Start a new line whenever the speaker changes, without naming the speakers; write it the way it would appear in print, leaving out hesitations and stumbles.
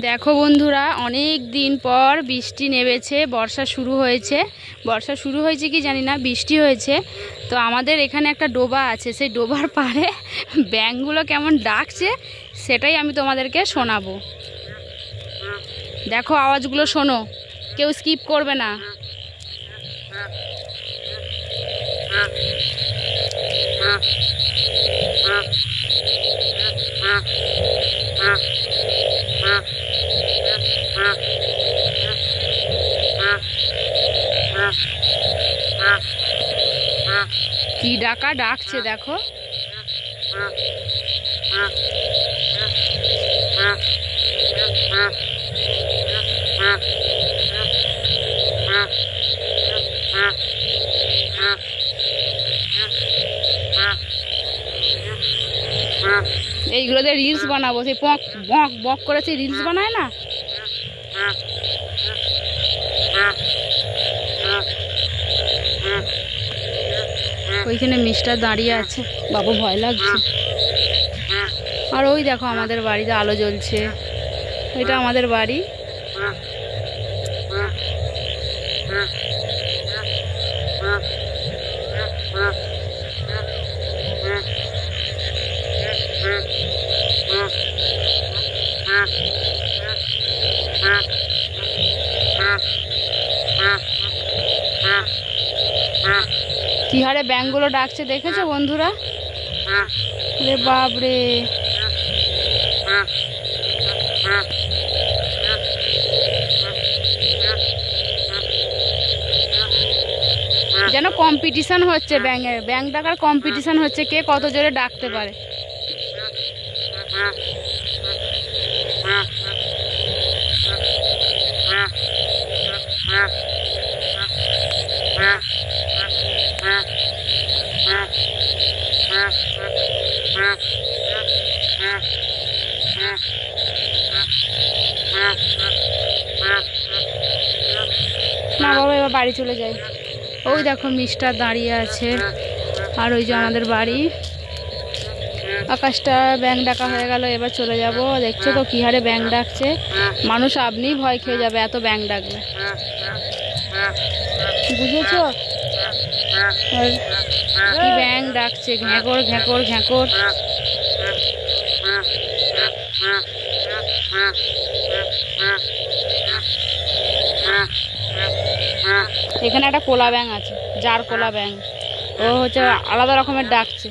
দেখো বন্ধুরা, অনেক দিন পর বৃষ্টি নেমেছে, বর্ষা শুরু হয়েছে কি জানি না, বৃষ্টি হয়েছে। তো আমাদের এখানে একটা ডোবা আছে, সেই ডোবার পাড়ে ব্যাঙগুলো কেমন ডাকছে সেটাই আমি তোমাদেরকে শোনাবো। দেখো আওয়াজগুলো শোনো, কেউ স্কিপ করবে না। কি ডাকা ডাকছে দেখো। এইগুলোতে রিলস বানাবো, সেই বক বক বক করে সেই রিলস বানায় না। ওইখানে মিস্টার দাঁড়িয়ে আছে, বাবু ভয় লাগছে। আর ওই দেখো আমাদের বাড়িতে আলো জ্বলছে, ওইটা আমাদের বাড়ি। কি হারে ব্যাঙগুলো ডাকছে দেখেছো বন্ধুরা? রে বাপরে, যেন কম্পিটিশন হচ্ছে, ব্যাঙ ডাকার কম্পিটিশন হচ্ছে, কে কত জোরে ডাকতে পারে। না বাবা, এবার বাড়ি চলে যাই। ওই দেখো মিস্টার দাঁড়িয়ে আছে, আর ওই যে আমাদের বাড়ি। আকাশটা ব্যাঙ ডাকা হয়ে গেল, এবার চলে যাব। দেখছো তো কি হারে ব্যাঙ ডাকছে, মানুষ আপনিই ভয় খেয়ে যাবে এত ব্যাঙ ডাকবে, বুঝেছো? কি ব্যাঙ ডাকছে, ঘ্যাঁকর ঘ্যাঁকর ঘ্যাঁকর। এখানে একটা কোলা ব্যাঙ আছে, যার কোলা ব্যাঙ, ও হচ্ছে আলাদা রকমের ডাকছে।